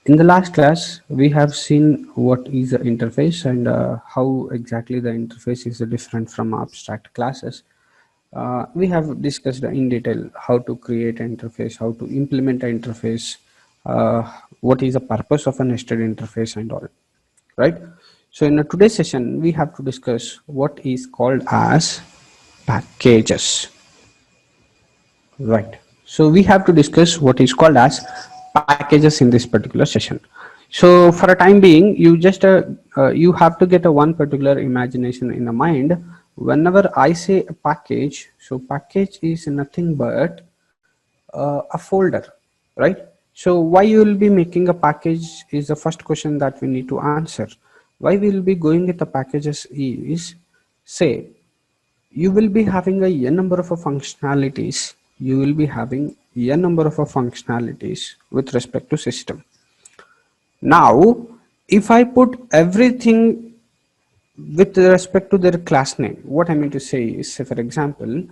In the last class, we have seen what is the interface and how exactly the interface is different from abstract classes. We have discussed in detail how to create an interface, how to implement an interface, what is the purpose of a nested interface and all, right? So in today's session, we have to discuss what is called as packages. Right. So we have to discuss what is called as packages in this particular session. So for a time being, you have to get a one particular imagination in the mind. Whenever I say a package, so package is nothing but a folder, right? So why you will be making a package is the first question that we need to answer. Why we will be going with the packages is, say you will be having a n number of functionalities. You will be having n number of functionalities with respect to system. Now if I put everything with respect to their class name, what I mean to say is, say for example,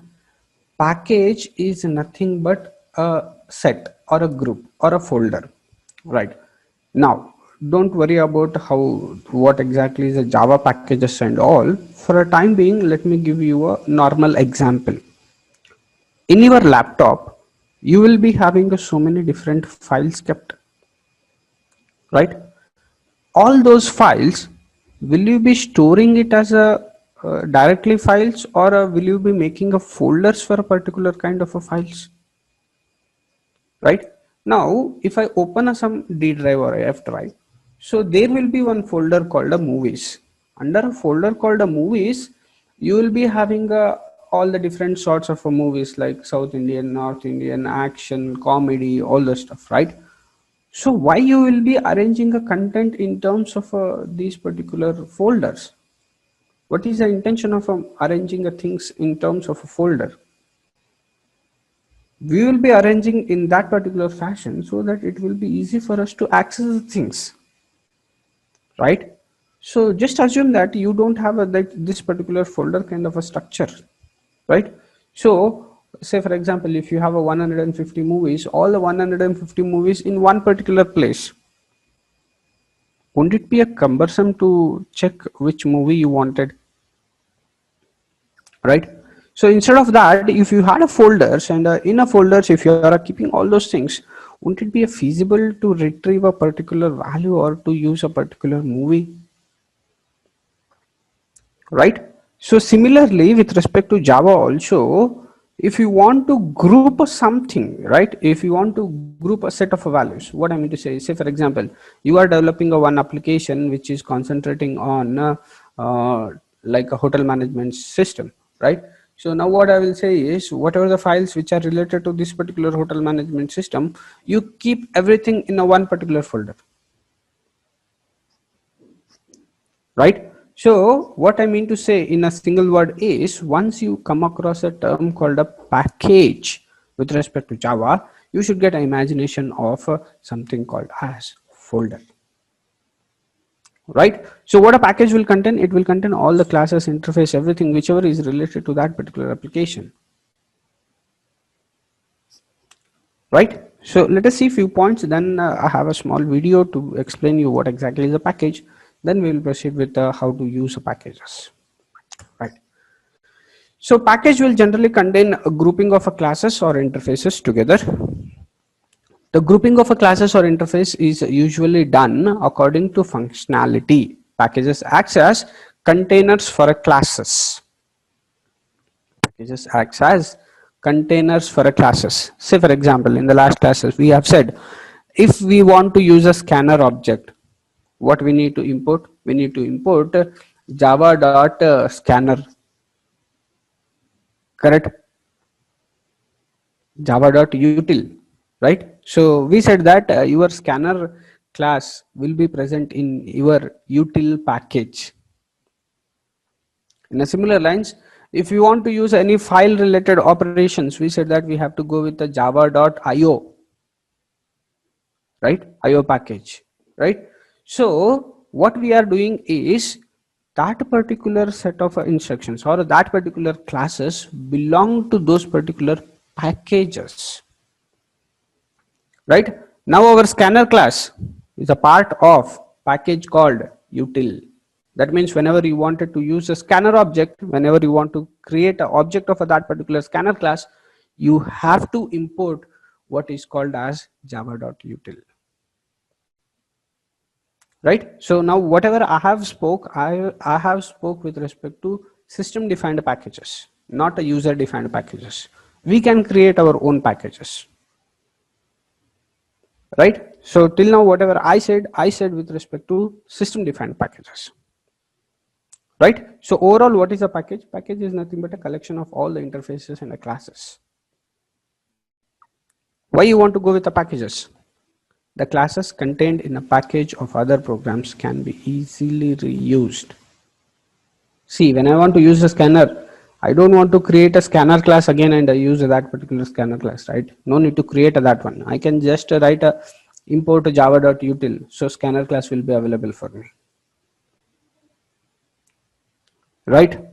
package is nothing but a set or a group or a folder, right? Now don't worry about how what exactly is the Java packages and all. For a time being, let me give you a normal example. In your laptop you will be having so many different files kept, right? All those files, will you be storing it as a directly files, or will you be making a folders for a particular kind of a files, right? Now if I open some D drive or F drive, so there will be one folder called a movies. Under a folder called a movies, you will be having all the different sorts of movies like South Indian, North Indian, action, comedy, all the stuff, right? So why you will be arranging a content in terms of these particular folders? What is the intention of arranging things in terms of a folder? We will be arranging in that particular fashion so that it will be easy for us to access the things, right? So just assume that you don't have this particular folder kind of a structure, right? So say for example, if you have a 150 movies, all the 150 movies in one particular place, wouldn't it be a cumbersome to check which movie you wanted, right? So instead of that, if you had a folders, and in a folders, if you are keeping all those things, wouldn't it be a feasible to retrieve a particular value or to use a particular movie, right? So similarly with respect to Java also, if you want to group something, right, if you want to group a set of values, what I mean to say, say for example, you are developing a one application which is concentrating on like a hotel management system, right? So now what I will say is, whatever the files which are related to this particular hotel management system, you keep everything in a one particular folder, right? So what I mean to say in a single word is, once you come across a term called a package with respect to Java, you should get an imagination of something called as folder, right? So what a package will contain, it will contain all the classes, interface, everything whichever is related to that particular application, right? So let us see few points, then I have a small video to explain you what exactly is a package, then we will proceed with how to use packages, right? So package will generally contain a grouping of a classes or interfaces together. The grouping of a classes or interface is usually done according to functionality. Packages acts as containers for a classes. Packages acts as containers for a classes. Say for example, in the last classes we have said, if we want to use a scanner object, what we need to import? We need to import java.scanner, correct? Java.util, right? So we said that your scanner class will be present in your util package. In a similar lines, if you want to use any file related operations, we said that we have to go with the java.io, right? IO package, right? So what we are doing is, that particular set of instructions or that particular classes belong to those particular packages, right? Now our scanner class, is a part of package called util. That means whenever you wanted to use a scanner object, whenever you want to create an object of that particular scanner class, you have to import what is called as java.util. Right? So now whatever I have spoke, I have spoke with respect to system defined packages, not a user defined packages. We can create our own packages. Right? So till now whatever I said with respect to system defined packages. Right? So overall, what is a package? Package is nothing but a collection of all the interfaces and the classes. Why you want to go with the packages? The classes contained in a package of other programs can be easily reused. See, when I want to use a scanner, I don't want to create a scanner class again and use that particular scanner class, right? No need to create that one. I can just write a import java.util, so scanner class will be available for me. Right?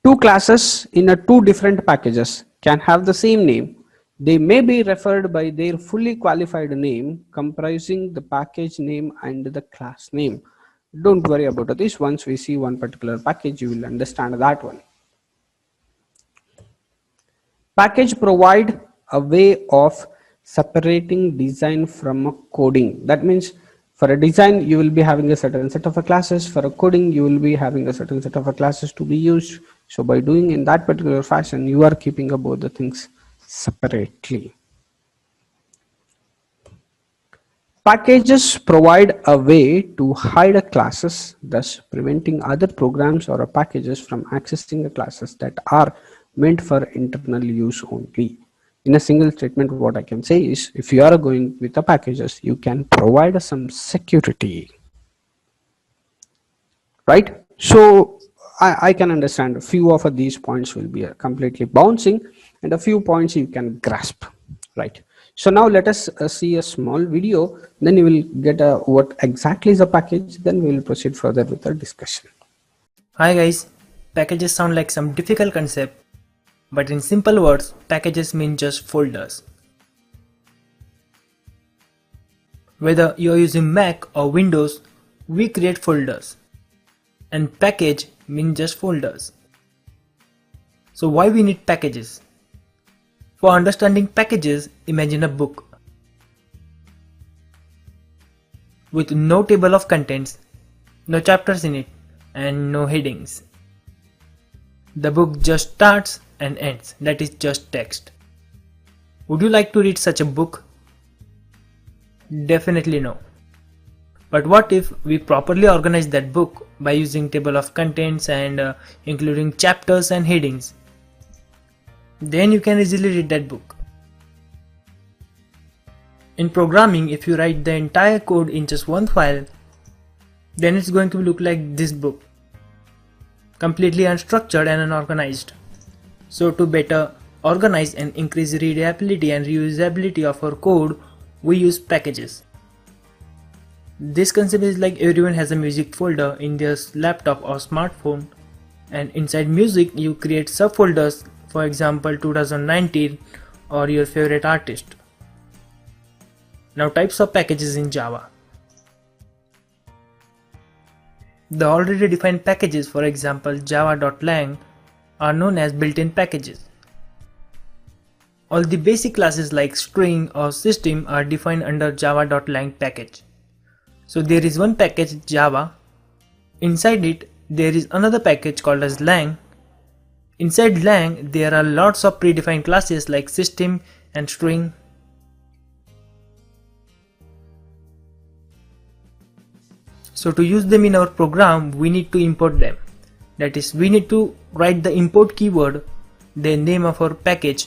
Two classes in a two different packages can have the same name. They may be referred by their fully qualified name comprising the package name and the class name. Don't worry about this. Once we see one particular package, you will understand that one. Package provide a way of separating design from a coding. That means for a design, you will be having a certain set of classes. For a coding, you will be having a certain set of classes to be used. So by doing in that particular fashion, you are keeping both the things separately. Packages provide a way to hide classes, thus preventing other programs or packages from accessing the classes that are meant for internal use only. In a single statement, what I can say is, if you are going with the packages, you can provide some security. Right? So I can understand a few of these points will be completely bouncing and a few points you can grasp. Right? So now let us see a small video, then you will get what exactly is a package, then we will proceed further with the discussion. Hi guys, packages sound like some difficult concept, but in simple words, packages mean just folders. Whether you are using Mac or Windows, we create folders, and package mean just folders. So why we need packages? For understanding packages, imagine a book with no table of contents, no chapters in it, and no headings. The book just starts and ends, that is just text. Would you like to read such a book? Definitely no. But what if we properly organize that book by using table of contents and including chapters and headings? Then you can easily read that book. In programming, if you write the entire code in just one file, then it's going to look like this book, completely unstructured and unorganized. So to better organize and increase readability and reusability of our code, we use packages. This concept is like everyone has a music folder in their laptop or smartphone, and inside music you create subfolders, for example 2019 or your favorite artist. Now types of packages in Java. The already defined packages, for example java.lang, are known as built-in packages. All the basic classes like string or system are defined under java.lang package. So there is one package Java. Inside it there is another package called as lang. Inside lang there are lots of predefined classes like system and string. So to use them in our program, we need to import them. That is, we need to write the import keyword, the name of our package.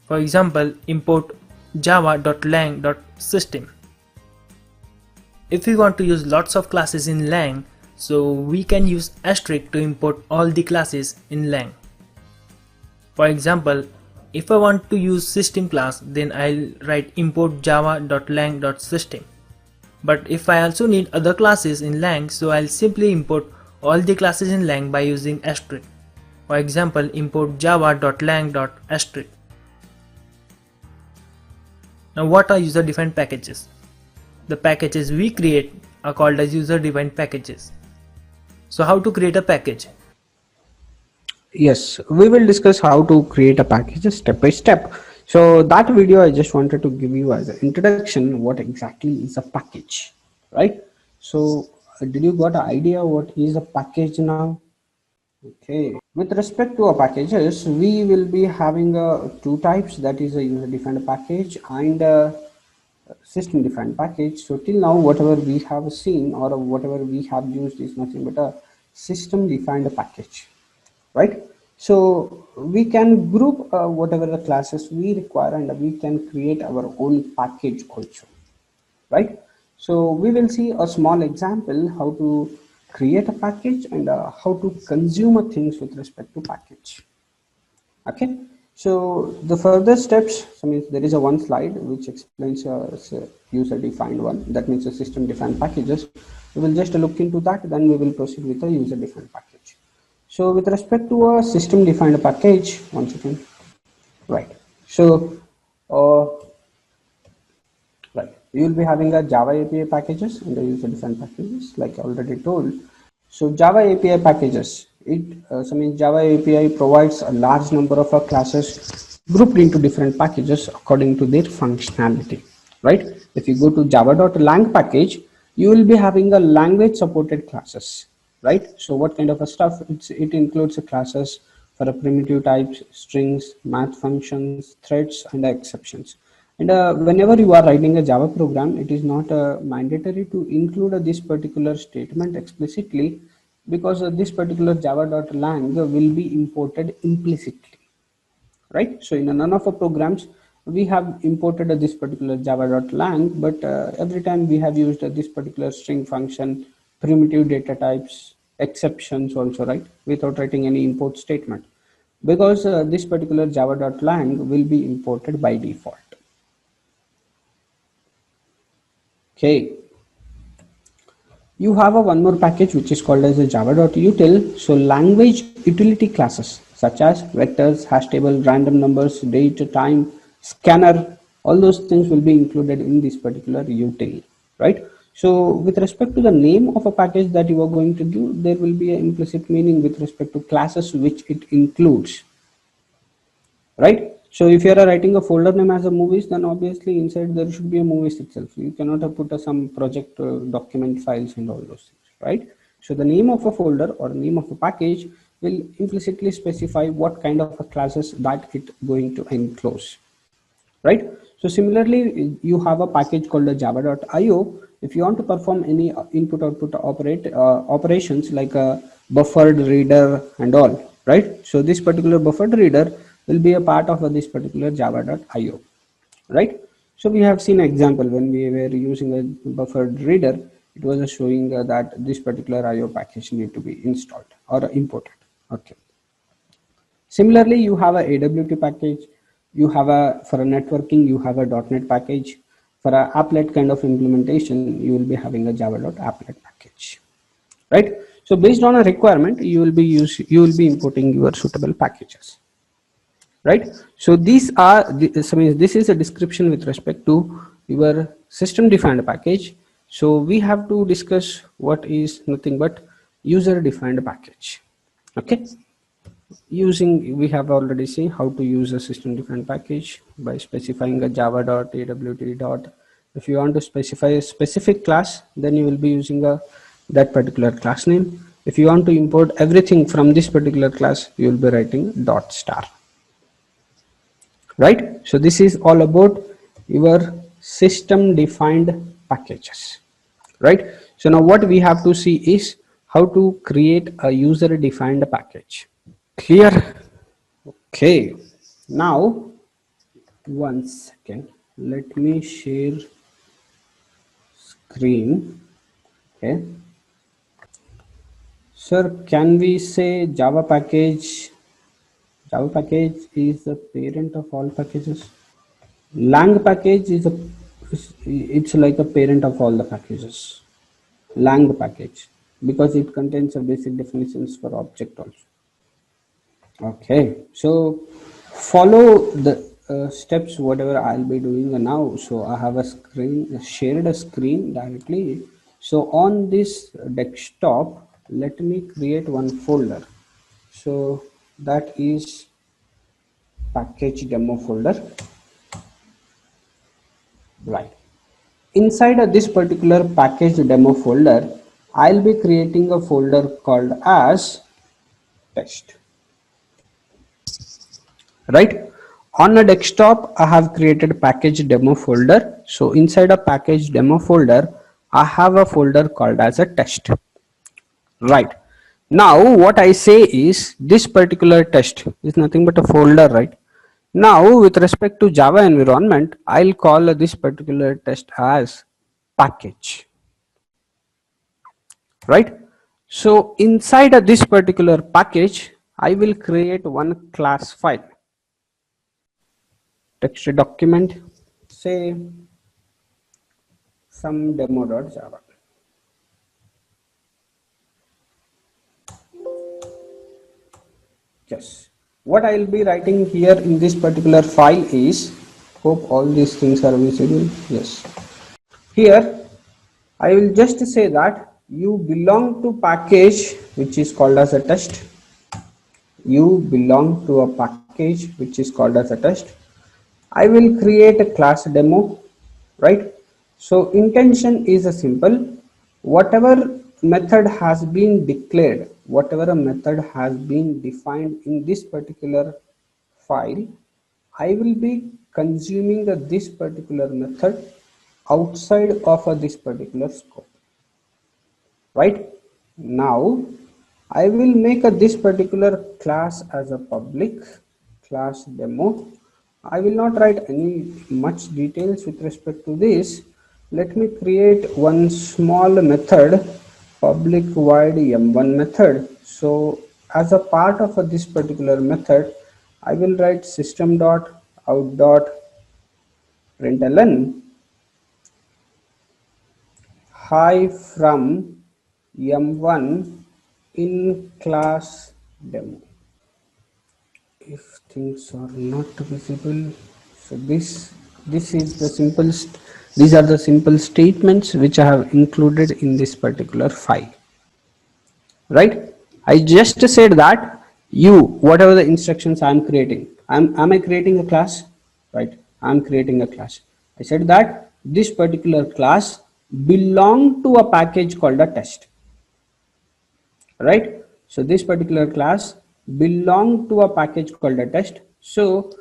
For example, import java.lang.system. If we want to use lots of classes in lang, so we can use asterisk to import all the classes in lang. For example, if I want to use system class, then I'll write import java.lang.system. But if I also need other classes in lang, so I'll simply import all the classes in lang by using asterisk. For example, import java.lang.asterisk. Now what are user defined packages? The packages we create are called as user defined packages. So how to create a package? Yes, we will discuss how to create a package step by step. So that video I just wanted to give you as an introduction what exactly is a package, right? So did you got an idea what is a package now? Okay, with respect to our packages, we will be having two types, that is a user defined package and a system defined package. So till now whatever we have seen or whatever we have used is nothing but a system defined package, right? So we can group whatever the classes we require and we can create our own package also, right? So we will see a small example how to create a package and how to consume a things with respect to package. Okay, so the further steps, so means there is a one slide which explains user defined one, that means the system defined packages. We will just look into that, then we will proceed with the user defined package. So with respect to a system defined package, once again, right, so uh, right, you will be having a Java API packages and the user defined packages like I already told. So Java API packages, so means Java API provides a large number of classes grouped into different packages according to their functionality, right? If you go to java.lang package, you will be having a language supported classes, right? So what kind of a stuff? It includes classes for a primitive types, strings, math functions, threads, and exceptions. And whenever you are writing a Java program, it is not mandatory to include this particular statement explicitly, because this particular java.lang will be imported implicitly, right? So in none of our programs we have imported this particular java.lang, but every time we have used this particular string function, primitive data types, exceptions also, right, without writing any import statement, because this particular java.lang will be imported by default. Okay, you have a one more package which is called as a java.util. So language utility classes such as vectors, hash table, random numbers, date, time, scanner, all those things will be included in this particular util, right? So with respect to the name of a package that you are going to give, there will be an implicit meaning with respect to classes which it includes, right? So if you are writing a folder name as a movies, then obviously inside there should be a movies itself. You cannot have put some project document files and all those things, right? So the name of a folder or name of a package will implicitly specify what kind of a classes that it going to enclose, right? So similarly, you have a package called a java.io. If you want to perform any input output operations like a buffered reader and all, right? So this particular buffered reader will be a part of this particular java.io, right? So we have seen example when we were using a buffered reader, it was showing that this particular IO package need to be installed or imported. Okay. Similarly, you have a AWT package, you have a, for a networking, you have a .NET package. For a applet kind of implementation, you will be having a java.applet package, right? So based on a requirement, you will be importing your suitable packages, right? So these are this is a description with respect to your system defined package. So we have to discuss what is nothing but user defined package. Okay, using, we have already seen how to use a system defined package by specifying a java.awt. If you want to specify a specific class, then you will be using a that particular class name. If you want to import everything from this particular class, you will be writing dot star, right? So this is all about your system defined packages, right? So now what we have to see is how to create a user defined package. Clear? Okay, now one second, let me share screen. Okay, sir, can we say java package is the parent of all packages? Lang package is a, it's like a parent of all the packages, lang package, because it contains a basic definitions for object also. Okay, so follow the steps whatever I'll be doing now. So I have a screen, shared a screen directly. So on this desktop, let me create one folder. So that is package demo folder, right? Inside of this particular package demo folder, I'll be creating a folder called as test, right? On a desktop I have created package demo folder. So inside a package demo folder I have a folder called as a test, right? Now what I say is this particular test is nothing but a folder, right? Now with respect to Java environment, I'll call this particular test as package, right? So inside of this particular package I will create one class file, text document, say some demo.java. Yes, what I will be writing here in this particular file is, hope all these things are visible. Yes, here I will just say that you belong to package which is called as a test. You belong to a package which is called as a test. I will create a class demo, right? So intention is a simple, whatever method has been declared, whatever a method has been defined in this particular file, I will be consuming this particular method outside of this particular scope, right? Now I will make this particular class as a public class demo. I will not write any much details with respect to this. Let me create one small method, public void m1 method. So as a part of this particular method, I will write system.out.println hi from m1 in class demo. If things are not visible, so this is the simple these are the simple statements which I have included in this particular file, right? I just said that you, whatever the instructions I am creating, am I creating a class, right? I am creating a class. I said that this particular class belong to a package called a test, right? So this particular class belong to a package called a test. So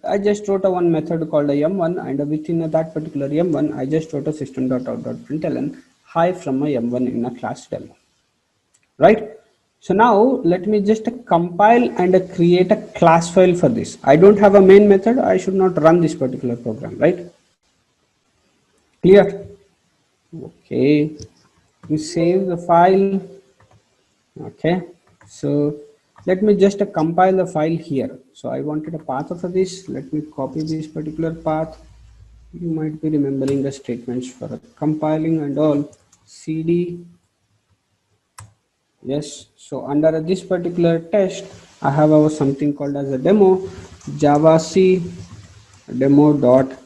I just wrote a one method called a m1, and within that particular m1 I just wrote a system.out.println hi from a m1 in a class demo, right? So now let me just compile and create a class file for this. I don't have a main method, I should not run this particular program, right? Clear? Okay, we save the file. Okay, so let me just compile the file here. So I wanted a path of this. Let me copy this particular path. You might be remembering the statements for compiling and all. CD. Yes, so under this particular test I have something called as a demo, java c demo.java.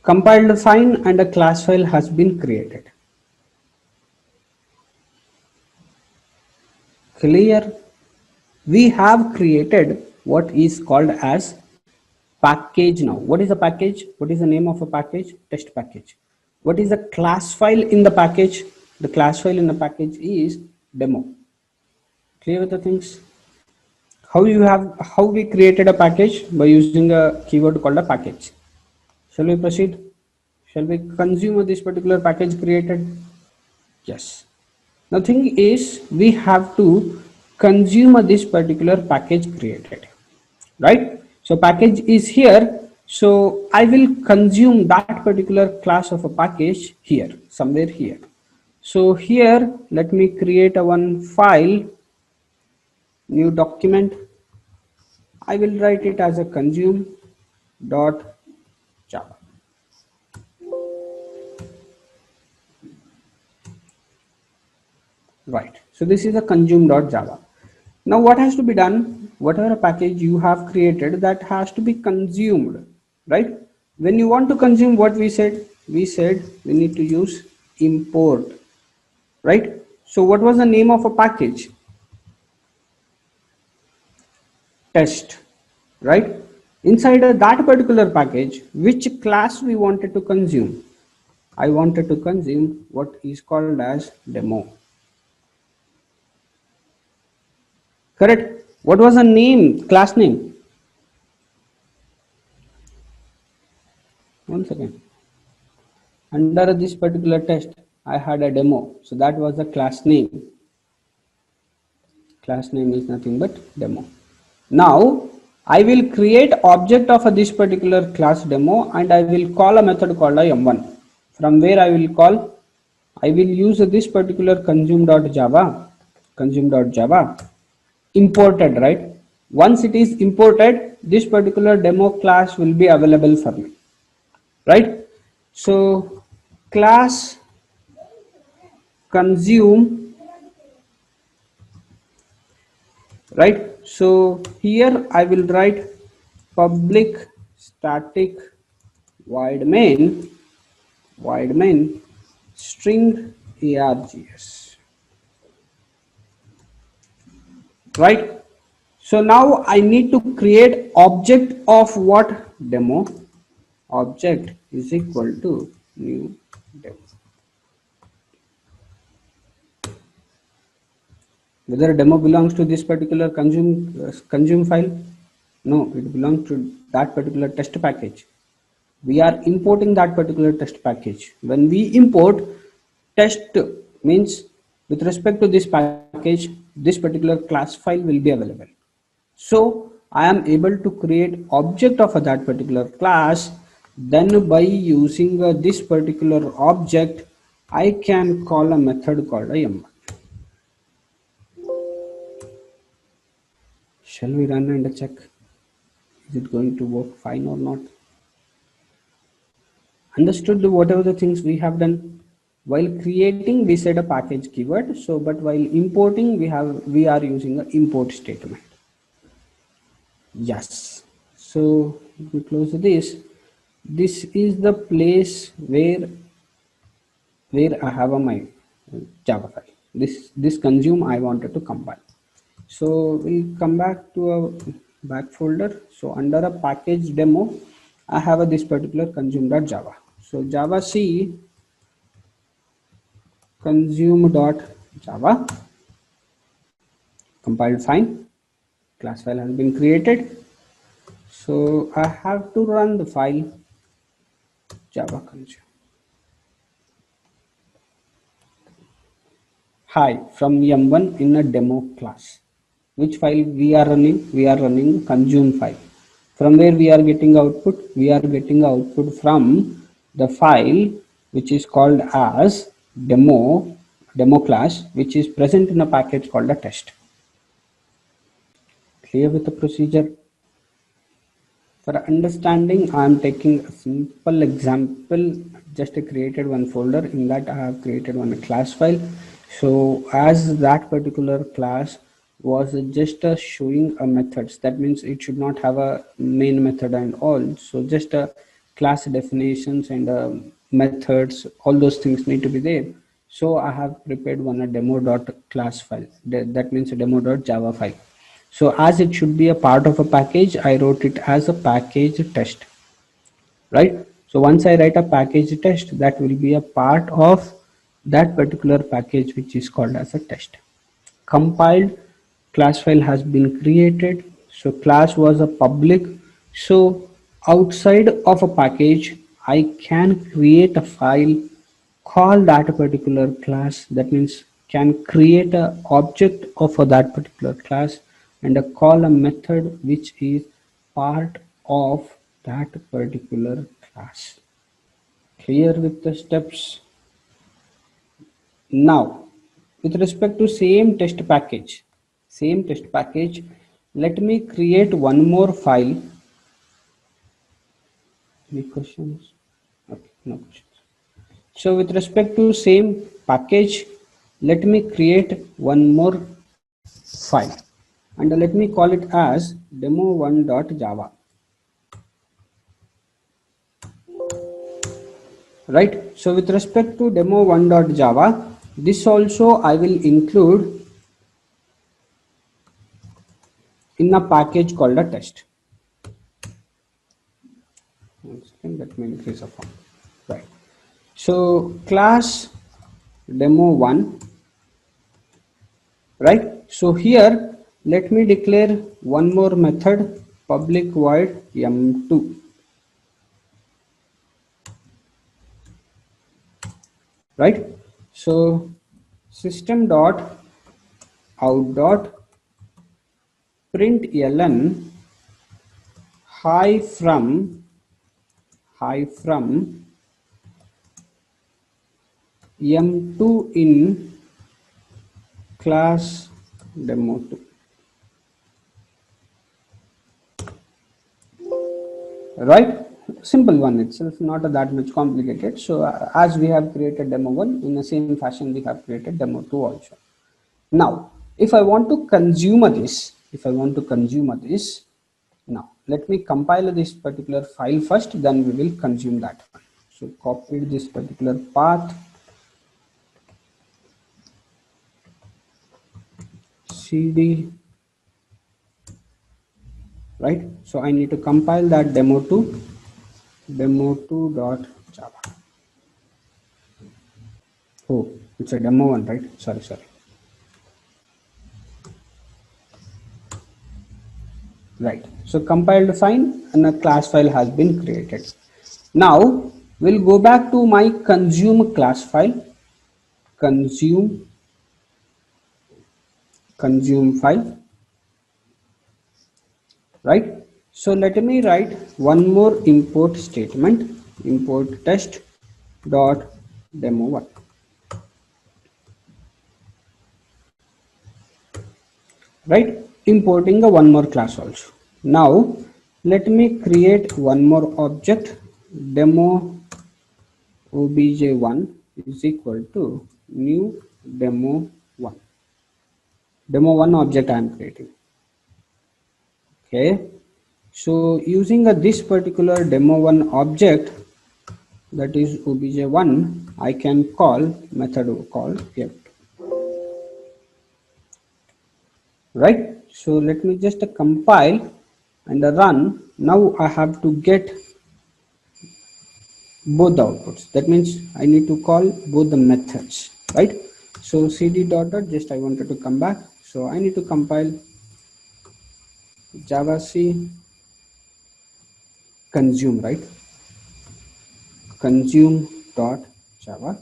Compiled fine and a class file has been created. Clear? We have created what is called as package. Now what is a package? What is the name of a package? Test package. What is the class file in the package? The class file in the package is demo. Clear with the things? How we created a package? By using a keyword called a package. Shall we proceed? Shall we consume this particular package created? Yes. The thing is, we have to consume this particular package created, right? So package is here, so I will consume that particular class of a package here, somewhere here. So here let me create a one file, new document. I will write it as a consume.java. Right, so this is a consume.java. Now what has to be done? whatever package you have created, that has to be consumed, right? When you want to consume, what we said? We said we need to use import, right? So what was the name of a package? Test, right? Inside that particular package, which class we wanted to consume? I wanted to consume what is called as demo. Correct? What was the name, class name? One second. Under this particular test, I had a demo. So that was the class name. Class name is nothing but demo. Now, I will create object of this particular class demo and I will call a method called a m1. From where I will call? I will use this particular consume.java, imported, right? Once it is imported, this particular demo class will be available for me, right? So class consume, right? So here I will write public static void main string args, right? So now I need to create object of what? Demo. Object is equal to new demo. Whether demo belongs to this particular consume file? No, it belongs to that particular test package. We are importing that particular test package. When we import test, means with respect to this package, this particular class file will be available. So I am able to create object of that particular class. Then by using this particular object, I can call a method called a m1. Shall we run and check? Is it going to work fine or not? Understood whatever the things we have done? While creating, we said a package keyword. So, but while importing, we are using an import statement. Yes. So we close this. This is the place where I have my Java file. This consume I wanted to compile. So we'll come back to a back folder. So under a package demo, I have this particular consume.java. So Java C consume.java, compiled fine. Class file has been created. So I have to run the file Java consume. Hi from m1 in a demo class. Which file we are running? We are running consume file. From where we are getting output? We are getting output from the file which is called as demo class, which is present in a package called a test. Clear with the procedure? For understanding, I am taking a simple example. Just created one folder. In that I have created one class file. So as that particular class was just showing a methods, that means it should not have a main method and all. So just a class definitions and methods, all those things need to be there. So I have prepared one a demo.class file. That means a demo.java file. So as it should be a part of a package, I wrote it as a package test, right? So once I write a package test, that will be a part of that particular package which is called as a test. Compiled, class file has been created. So class was a public. So outside of a package, I can create a file, call that particular class. That means can create a object of that particular class and call a method which is part of that particular class. Clear with the steps? Now, with respect to same test package, let me create one more file. Any questions? Okay, no questions. So with respect to same package, let me create one more file. and let me call it as demo1.java. Right. So with respect to demo1.java, this also I will include in a package called a test. One second, let me increase the font. Right. So class demo1, right? So here let me declare one more method, public void m2, right? So system dot out dot println hi from m2 in class demo2. Right, simple one itself, not that much complicated. So as we have created demo1, in the same fashion we have created demo2 also. Now if I want to consume this, now let me compile this particular file first, then we will consume that one. So copy this particular path, cd, right? So I need to compile that demo2 demo2.java. Oh, it's a demo1, right? Sorry. Right. So compiled fine, and a class file has been created. Now we'll go back to my consume class file, consume file, right? So let me write one more import statement, import test dot demo1, right? Importing a one more class also. Now let me create one more object, demo obj1 is equal to new demo1. Demo1 object I am creating. Okay, so using this particular demo1 object, that is obj1, I can call method called get. Right. So let me just compile and run. Now I have to get both the outputs. That means I need to call both the methods, right? So cd dot dot, just I wanted to come back. So I need to compile javac consume, right? Consume dot java.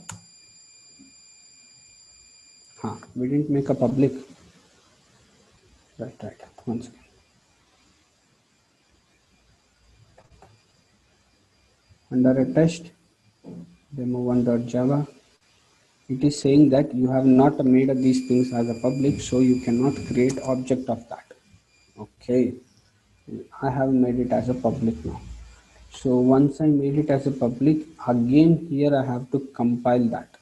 We didn't make a public. Right. One second. Under a test demo1.java, it is saying that you have not made these things as a public, so you cannot create object of that. Okay, I have made it as a public now. So once I made it as a public, again here I have to compile that.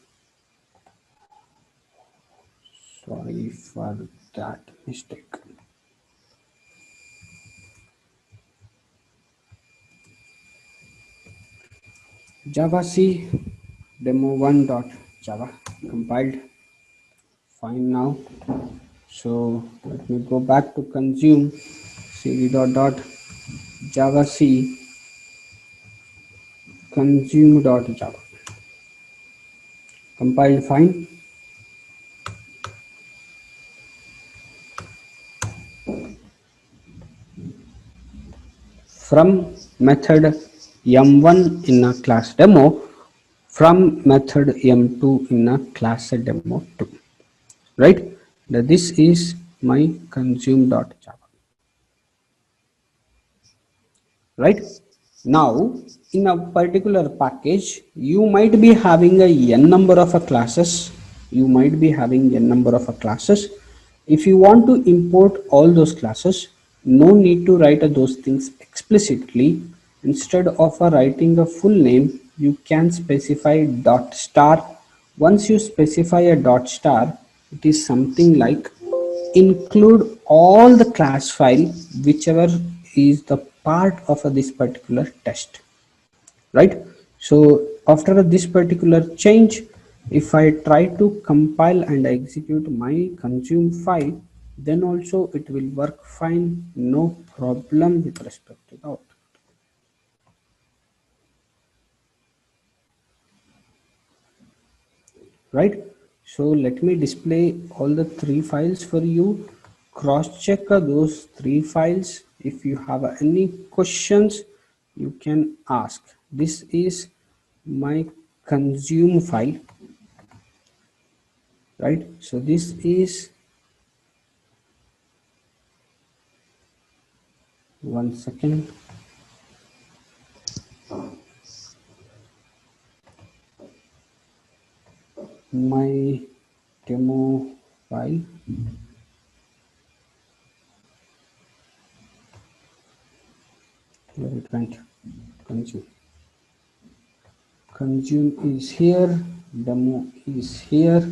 Sorry for that mistake. Javac demo1.java compiled. Fine now. So let me go back to consume cd dot dot javac consume dot java. Compiled fine. From method m1 in a class demo, from method m2 in a class demo2, right? Now this is my consume.java, right? Now in a particular package, you might be having a n number of classes. If you want to import all those classes, no need to write those things explicitly. Instead of writing a full name, you can specify dot star. Once you specify a dot star, it is something like include all the class file whichever is the part of this particular test, right? So after this particular change, if I try to compile and execute my consume file, then also it will work fine, no problem with respect to the output. Right, so let me display all the three files for you. Cross check those three files. If you have any questions, you can ask. This is my consume file, right? So this is, one second, my demo file. Where it went? Consume is here, demo is here.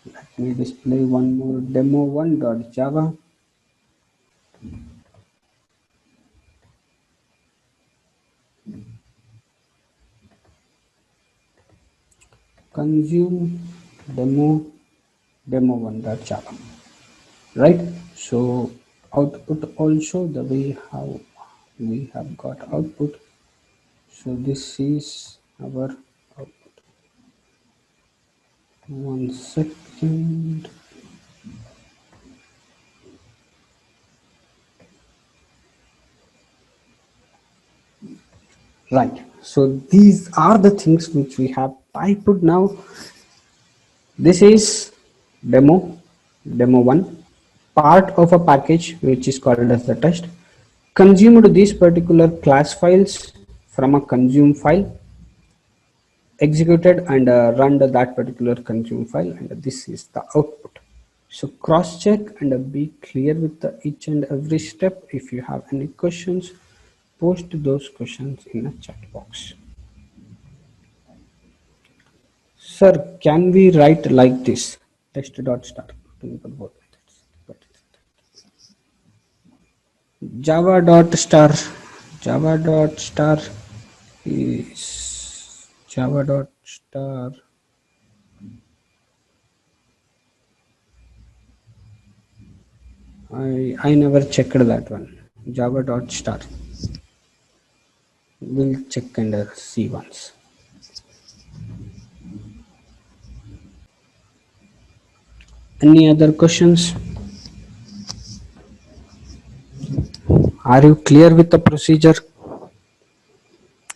Let me display one more, demo1.java. Consume demo1.java, right? So output also, the way how we have got output. So this is our output. One second. Right, so these are the things which we have typed now. This is demo1, part of a package which is called as the test, consumed these particular class files from a consume file, executed and run that particular consume file, and this is the output. So cross check and be clear with each and every step. If you have any questions, post those questions in a chat box. Sir, can we write like this? Test.star. Java.star. Java.star is Java.star. I never checked that one. Java.star. We'll check and see once. Any other questions? Are you clear with the procedure?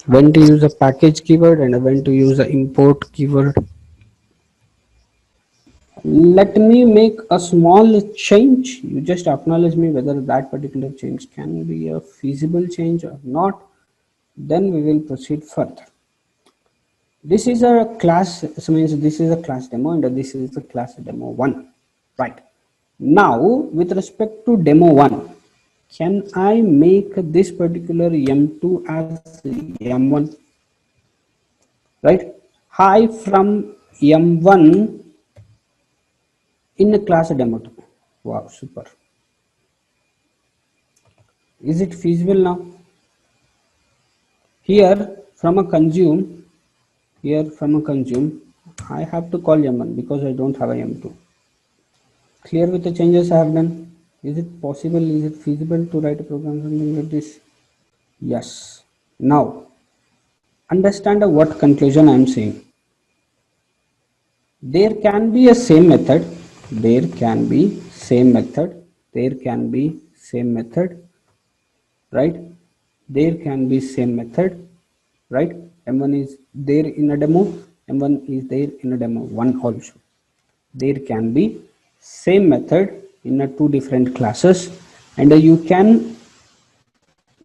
When to use a package keyword and when to use the import keyword? Let me make a small change. You just acknowledge me whether that particular change can be a feasible change or not. Then we will proceed further. This is a class, so means this is a class demo and this is the class demo 1. Right. Now with respect to demo 1, can I make this particular M2 as M1? Right. Hi from M1 in a class demo 2. Wow, super. Is it feasible now? Here from a consume, I have to call M1 because I don't have a M2. Clear with the changes I have done? Is it possible? Is it feasible to write a program something like this? Yes. Now, understand what conclusion I am saying. There can be a same method. There can be same method. There can be same method. Right? There can be same method. Right? M1 is there in a demo. M1 is there in a demo 1 also. There can be same method in a two different classes, and you can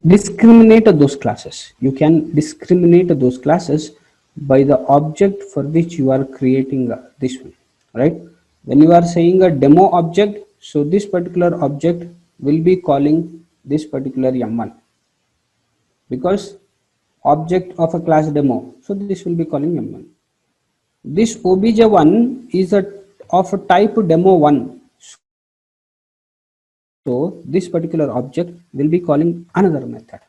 discriminate those classes. You can discriminate those classes by the object for which you are creating this one, right? When you are saying a demo object, so this particular object will be calling this particular M1 because object of a class demo, so this will be calling M1. This obj1 is of a type demo 1, this particular object will be calling another method,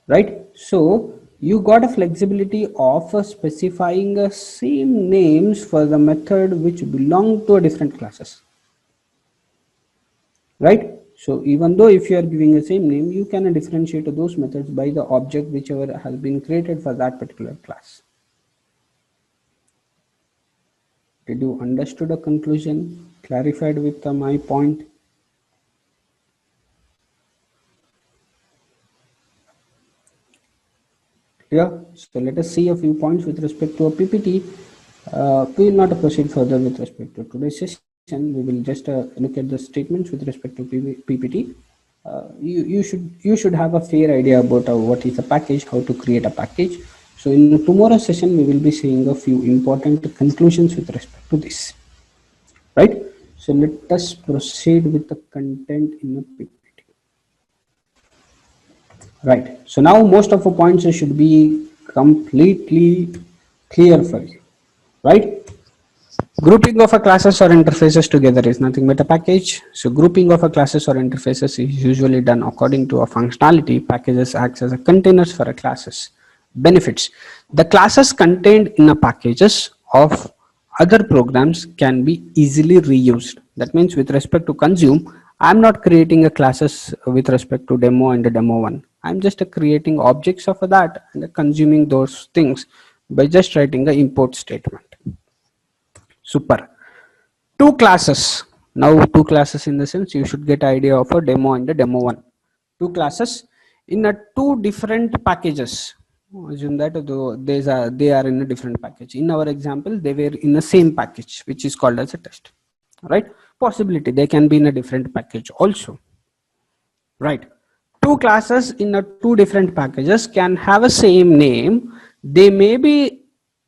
right? So you got a flexibility of specifying same names for the method which belong to a different classes, right? So even though if you are giving the same name, you can differentiate those methods by the object whichever has been created for that particular class. Did you understood the conclusion? Clarified with my point? Yeah, so let us see a few points with respect to a PPT. We will not proceed further with respect to today's session. We will just look at the statements with respect to PPT. You should have a fair idea about what is a package, how to create a package. So in tomorrow's session, we will be seeing a few important conclusions with respect to this. Right? So let us proceed with the content in the PPT. Right. So now most of the points should be completely clear for you. Right? Grouping of a classes or interfaces together is nothing but a package. So grouping of a classes or interfaces is usually done according to a functionality. Packages acts as a containers for a classes. Benefits. The classes contained in a packages of other programs can be easily reused. That means with respect to consume, I'm not creating a classes with respect to demo and the demo one. I'm just creating objects of that and consuming those things by just writing the import statement. Super. Two classes. Now two classes in the sense you should get idea of a demo and a demo one. Two classes in a two different packages. Assume that they are in a different package. In our example, they were in the same package, which is called as a test. Right? Possibility they can be in a different package also. Right? Two classes in a two different packages can have a same name. They may be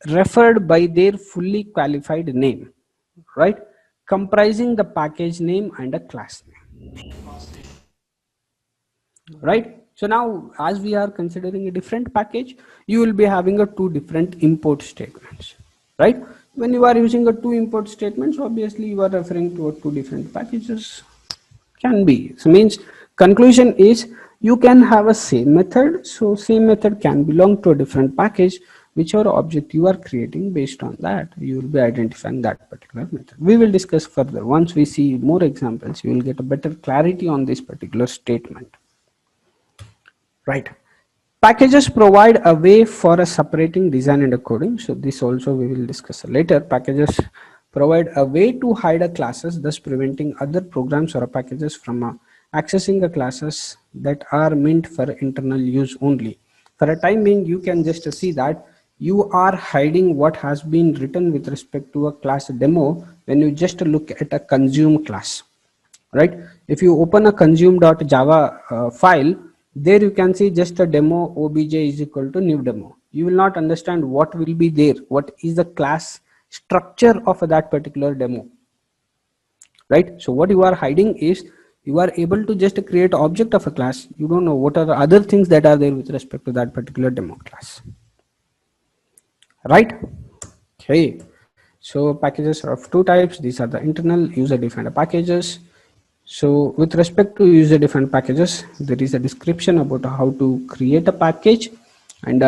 referred by their fully qualified name, right? Comprising the package name and a class name, right? So now as we are considering a different package, you will be having a two different import statements, right? When you are using a two import statements, obviously you are referring to a two different packages. Can be. So means conclusion is you can have a same method. So same method can belong to a different package, whichever object you are creating. Based on that, you will be identifying that particular method. We will discuss further. Once we see more examples, you will get a better clarity on this particular statement. Right. Packages provide a way for a separating design and coding. So this also we will discuss later. Packages provide a way to hide a classes, thus preventing other programs or packages from accessing the classes that are meant for internal use only. For a time being, you can just see that you are hiding what has been written with respect to a class demo when you just look at a consume class, right? If you open a consume.java file, there you can see just a demo obj is equal to new demo. You will not understand what will be there, what is the class structure of that particular demo, right? So what you are hiding is you are able to just create object of a class. You don't know what are the other things that are there with respect to that particular demo class, right? Okay, so packages are of two types. These are the internal user defined packages. So with respect to user defined packages, there is a description about how to create a package, and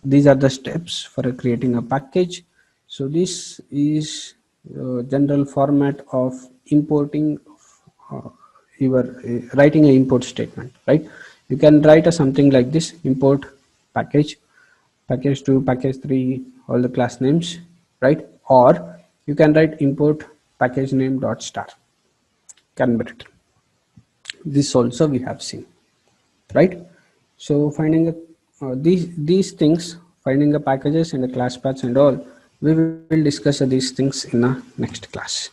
these are the steps for creating a package. So this is general format of importing uh, your writing an import statement, right? You can write something like this: import package, package 2, package 3, all the class names, right? Or you can write import package name dot star, can be written. This also we have seen, right? So finding these things, finding the packages and the class paths and all, we will discuss these things in the next class,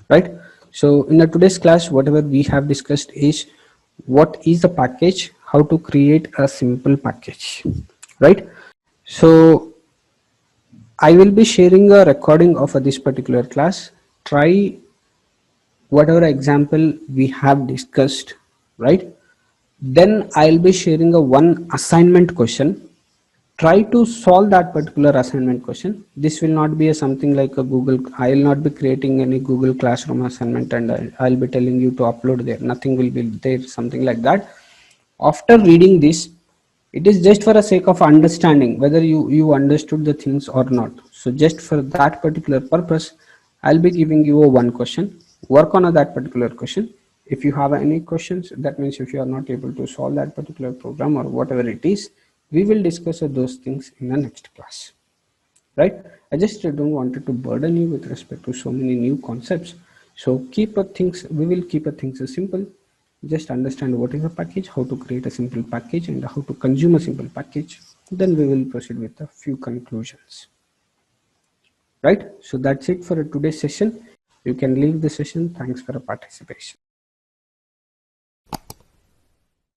right? So in the today's class, whatever we have discussed is what is the package, how to create a simple package, right? So I will be sharing a recording of this particular class. Try whatever example we have discussed, right? Then I'll be sharing a one assignment question. try to solve that particular assignment question. This will not be a something like a Google. I will not be creating any Google Classroom assignment and I'll be telling you to upload there. Nothing will be there, something like that. After reading this, it is just for a sake of understanding whether you understood the things or not. So just for that particular purpose, I'll be giving you a one question. Work on that particular question. If you have any questions, that means if you are not able to solve that particular program or whatever it is, we will discuss those things in the next class, right? I just don't wanted to burden you with respect to so many new concepts. So keep things, we will keep things simple. Just understand what is a package, how to create a simple package, and how to consume a simple package. Then we will proceed with a few conclusions, right? So that's it for today's session. You can leave the session. Thanks for the participation.